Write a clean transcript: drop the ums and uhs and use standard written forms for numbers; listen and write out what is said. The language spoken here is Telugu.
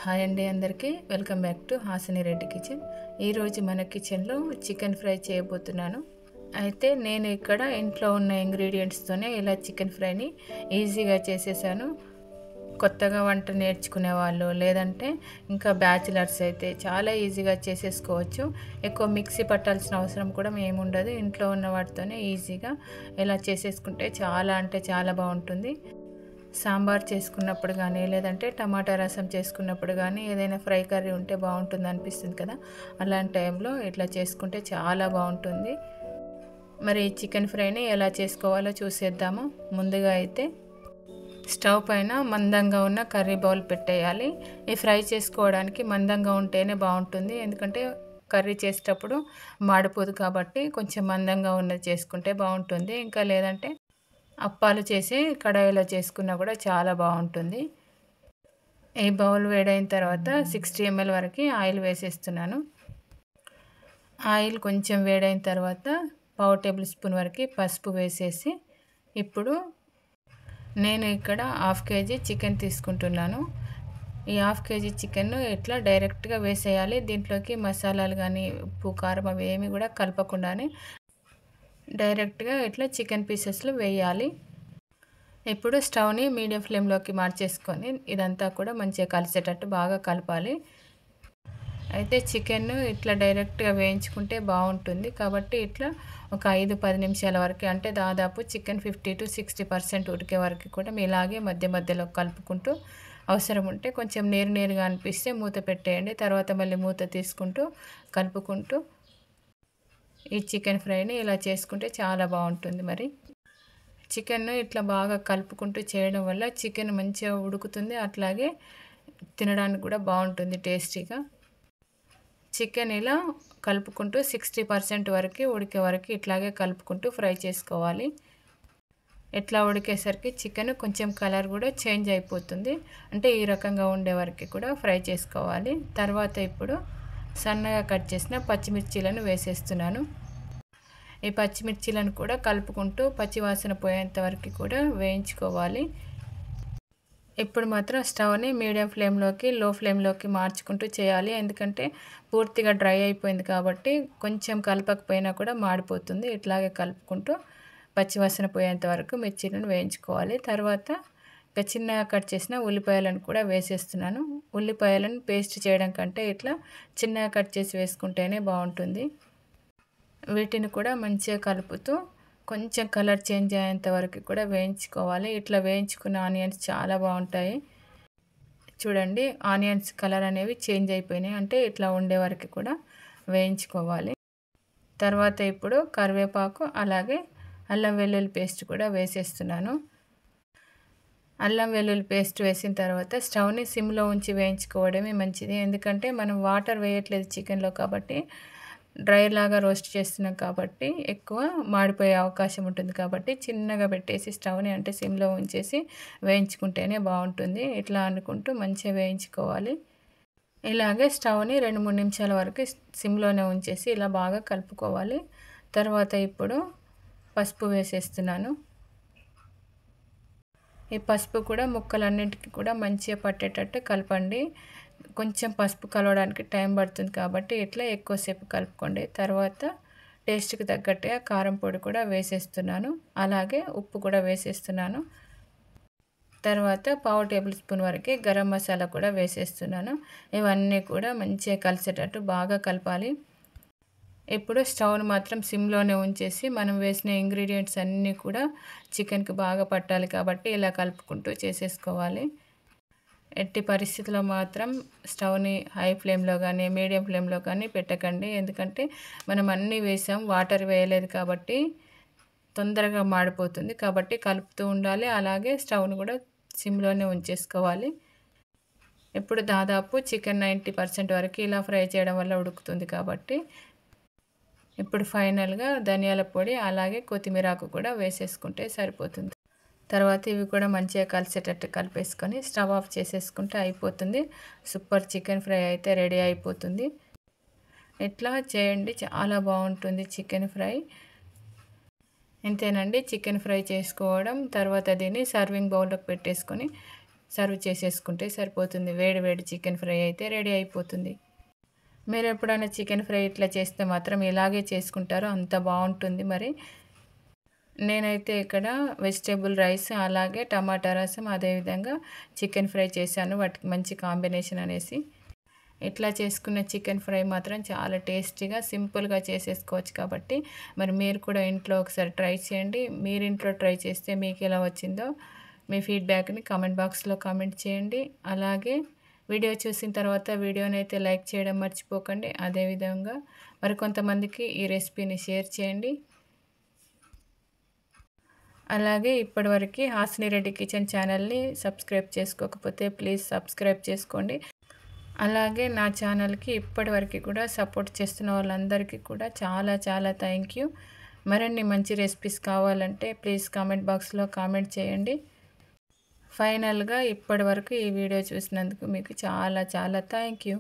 హాయ్ అండి అందరికీ welcome back to Hasini Reddy kitchen. ఈరోజు మన కిచెన్లో చికెన్ ఫ్రై చేయబోతున్నాను. అయితే నేను ఇక్కడ ఇంట్లో ఉన్న ఇంగ్రీడియంట్స్తోనే ఇలా చికెన్ ఫ్రైని ఈజీగా చేసేసాను. కొత్తగా వంట నేర్చుకునే వాళ్ళు లేదంటే ఇంకా బ్యాచిలర్స్ అయితే చాలా ఈజీగా చేసేసుకోవచ్చు. ఎక్కువ మిక్సీ పట్టాల్సిన అవసరం కూడా ఏముండదు. ఇంట్లో ఉన్న వాటితోనే ఈజీగా ఇలా చేసేసుకుంటే చాలా అంటే చాలా బాగుంటుంది. సాంబార్ చేసుకున్నప్పుడు కానీ లేదంటే టమాటా రసం చేసుకున్నప్పుడు కానీ ఏదైనా ఫ్రై కర్రీ ఉంటే బాగుంటుంది అనిపిస్తుంది కదా. అలాంటి టైంలో ఇట్లా చేసుకుంటే చాలా బాగుంటుంది. మరి చికెన్ ఫ్రైని ఎలా చేసుకోవాలో చూసేద్దాము. ముందుగా అయితే స్టవ్ పైన మందంగా ఉన్న కర్రీ బౌల్ పెట్టేయాలి. ఈ ఫ్రై చేసుకోవడానికి మందంగా ఉంటేనే బాగుంటుంది, ఎందుకంటే కర్రీ చేసేటప్పుడు మాడిపోదు కాబట్టి కొంచెం మందంగా ఉన్నది చేసుకుంటే బాగుంటుంది. ఇంకా లేదంటే అప్పాలు చేసి కడాయిలో చేసుకున్నా కూడా చాలా బాగుంటుంది. ఈ బౌల్ వేడైన తర్వాత 60 ml వరకు ఆయిల్ వేసేస్తున్నాను. ఆయిల్ కొంచెం వేడైన తర్వాత 1/2 టేబుల్ స్పూన్ వరకు పసుపు వేసేసి, ఇప్పుడు నేను ఇక్కడ 1/2 kg చికెన్ తీసుకుంటున్నాను. ఈ 1/2 kg చికెన్ ఇట్లా డైరెక్ట్గా వేసేయాలి. దీంట్లోకి మసాలాలు కానీ ఉప్పు కారం అవి ఏమి కూడా కలపకుండానే డైరెక్ట్గా ఇట్లా చికెన్ పీసెస్లు వేయాలి. ఇప్పుడు స్టవ్ని మీడియం ఫ్లేమ్లోకి మార్చేసుకొని ఇదంతా కూడా మంచిగా కలిసేటట్టు బాగా కలపాలి. అయితే చికెన్ ఇట్లా డైరెక్ట్గా వేయించుకుంటే బాగుంటుంది కాబట్టి ఇట్లా ఒక 5-10 నిమిషాల వరకు, అంటే దాదాపు చికెన్ 50 to 60% ఉడికే వరకు కూడా ఇలాగే మధ్య మధ్యలో కలుపుకుంటూ, అవసరం ఉంటే కొంచెం నేరుగా అనిపిస్తే మూత పెట్టేయండి. తర్వాత మళ్ళీ మూత తీసుకుంటూ కలుపుకుంటూ ఈ చికెన్ ఫ్రైని ఇలా చేసుకుంటే చాలా బాగుంటుంది. మరి చికెన్ ఇట్లా బాగా కలుపుకుంటూ చేయడం వల్ల చికెన్ మంచిగా ఉడుకుతుంది, అట్లాగే తినడానికి కూడా బాగుంటుంది టేస్టీగా. చికెన్ ఇలా కలుపుకుంటూ 60% వరకు ఉడికే వరకు ఇట్లాగే కలుపుకుంటూ ఫ్రై చేసుకోవాలి. ఇట్లా ఉడికేసరికి చికెన్ కొంచెం కలర్ కూడా చేంజ్ అయిపోతుంది, అంటే ఈ రకంగా ఉండే వరకు కూడా ఫ్రై చేసుకోవాలి. తర్వాత ఇప్పుడు సన్నగా కట్ చేసిన పచ్చిమిర్చీలను వేసేస్తున్నాను. ఈ పచ్చిమిర్చీలను కూడా కలుపుకుంటూ పచ్చివాసన పోయేంత వరకు కూడా వేయించుకోవాలి. ఇప్పుడు మాత్రం స్టవ్ని మీడియం ఫ్లేమ్లోకి లో ఫ్లేమ్లోకి మార్చుకుంటూ చేయాలి, ఎందుకంటే పూర్తిగా డ్రై అయిపోయింది కాబట్టి కొంచెం కలపకపోయినా కూడా మాడిపోతుంది. ఇట్లాగే కలుపుకుంటూ పచ్చివాసన పోయేంత వరకు మిర్చీలను వేయించుకోవాలి. తర్వాత ఇంకా చిన్నగా కట్ చేసిన ఉల్లిపాయలను కూడా వేసేస్తున్నాను. ఉల్లిపాయలను పేస్ట్ చేయడం కంటే ఇట్లా చిన్నగా కట్ చేసి వేసుకుంటేనే బాగుంటుంది. వీటిని కూడా మంచిగా కలుపుతూ కొంచెం కలర్ చేంజ్ అయ్యేంత వరకు కూడా వేయించుకోవాలి. ఇట్లా వేయించుకున్న ఆనియన్స్ చాలా బాగుంటాయి. చూడండి, ఆనియన్స్ కలర్ అనేవి చేంజ్ అయిపోయినాయి, అంటే ఇట్లా ఉండే వరకు కూడా వేయించుకోవాలి. తర్వాత ఇప్పుడు కరివేపాకు అలాగే అల్లం వెల్లుల్లి పేస్ట్ కూడా వేసేస్తున్నాను. అల్లం వెల్లుల్లి పేస్ట్ వేసిన తర్వాత స్టవ్ని సిమ్లో ఉంచి వేయించుకోవడమే మంచిది, ఎందుకంటే మనం వాటర్ వేయట్లేదు చికెన్లో కాబట్టి డ్రై లాగా రోస్ట్ చేస్తున్నాం కాబట్టి ఎక్కువ మాడిపోయే అవకాశం ఉంటుంది. కాబట్టి చిన్నగా పెట్టేసి స్టవ్ని అంటే సిమ్లో ఉంచేసి వేయించుకుంటేనే బాగుంటుంది. ఇట్లా అనుకుంటూ మంచిగా వేయించుకోవాలి. ఇలాగే స్టవ్ని 2-3 నిమిషాల వరకు సిమ్లోనే ఉంచేసి ఇలా బాగా కలుపుకోవాలి. తర్వాత ఇప్పుడు పసుపు వేసేస్తున్నాను. ఈ పసుపు కూడా ముక్కలన్నింటికి కూడా మంచిగా పట్టేటట్టు కలపండి. కొంచెం పసుపు కలవడానికి టైం పడుతుంది కాబట్టి ఇట్లా ఎక్కువసేపు కలుపుకోండి. తర్వాత టేస్ట్కి తగ్గట్టుగా కారం పొడి కూడా వేసేస్తున్నాను, అలాగే ఉప్పు కూడా వేసేస్తున్నాను. తర్వాత 1/2 టేబుల్ స్పూన్ వరకు గరం మసాలా కూడా వేసేస్తున్నాను. ఇవన్నీ కూడా మంచిగా కలిసేటట్టు బాగా కలపాలి. ఇప్పుడు స్టవ్ను మాత్రం సిమ్లోనే ఉంచేసి మనం వేసిన ఇంగ్రీడియంట్స్ అన్నీ కూడా చికెన్కి బాగా పట్టాలి కాబట్టి ఇలా కలుపుకుంటూ చేసేసుకోవాలి. ఎట్టి పరిస్థితుల్లో మాత్రం స్టవ్ని హై ఫ్లేమ్లో కానీ మీడియం ఫ్లేమ్లో కానీ పెట్టకండి, ఎందుకంటే మనం అన్నీ వేసాం, వాటర్ వేయలేదు కాబట్టి తొందరగా మాడిపోతుంది. కాబట్టి కలుపుతూ ఉండాలి, అలాగే స్టవ్ను కూడా సిమ్లోనే ఉంచేసుకోవాలి. ఇప్పుడు దాదాపు చికెన్ 90% వరకు ఇలా ఫ్రై చేయడం వల్ల ఉడుకుతుంది కాబట్టి ఇప్పుడు ఫైనల్గా ధనియాల పొడి అలాగే కొత్తిమీరాకు కూడా వేసేసుకుంటే సరిపోతుంది. తర్వాత ఇవి కూడా మంచిగా కలిసేటట్టు కలిపేసుకొని స్టవ్ ఆఫ్ చేసేసుకుంటే అయిపోతుంది. సూపర్ చికెన్ ఫ్రై అయితే రెడీ అయిపోతుంది. ఇట్లా చేయండి, చాలా బాగుంటుంది చికెన్ ఫ్రై. ఇంతేనండి చికెన్ ఫ్రై చేసుకోవడం. తర్వాత దీన్ని సర్వింగ్ బౌల్లోకి పెట్టేసుకొని సర్వ్ చేసేసుకుంటే సరిపోతుంది. వేడి వేడి చికెన్ ఫ్రై అయితే రెడీ అయిపోతుంది. మీరు ఎప్పుడైనా చికెన్ ఫ్రై ఇట్లా చేస్తే మాత్రం ఇలాగే చేసుకుంటారో అంత బాగుంటుంది. మరి నేనైతే ఇక్కడ వెజిటేబుల్ రైస్ అలాగే టమాటా రసం అదేవిధంగా చికెన్ ఫ్రై చేశాను. వాటికి మంచి కాంబినేషన్ అనేసి ఇట్లా చేసుకున్న చికెన్ ఫ్రై మాత్రం చాలా టేస్టీగా సింపుల్గా చేసేసుకోవచ్చు. కాబట్టి మరి మీరు కూడా ఇంట్లో ఒకసారి ట్రై చేయండి. మీరు ఇంట్లో ట్రై చేస్తే మీకు ఎలా వచ్చిందో మీ ఫీడ్బ్యాక్ని కామెంట్ బాక్స్లో కామెంట్ చేయండి. అలాగే వీడియో చూసిన తర్వాత వీడియోని అయితే లైక్ చేయడం మర్చిపోకండి. అదేవిధంగా మరి కొంతమందికి ఈ రెసిపీని షేర్ చేయండి. అలాగే ఇప్పటివరకు హాసిని రెడ్డి కిచెన్ ఛానల్ని సబ్స్క్రైబ్ చేసుకోకపోతే ప్లీజ్ సబ్స్క్రైబ్ చేసుకోండి. అలాగే నా ఛానల్కి ఇప్పటివరకు కూడా సపోర్ట్ చేస్తున్న వాళ్ళందరికీ కూడా చాలా చాలా థ్యాంక్ యూ. మరిన్ని మంచి రెసిపీస్ కావాలంటే ప్లీజ్ కామెంట్ బాక్స్లో కామెంట్ చేయండి. ఫైనల్గా ఇప్పటివరకు ఈ వీడియో చూసినందుకు మీకు చాలా చాలా థ్యాంక్ యూ.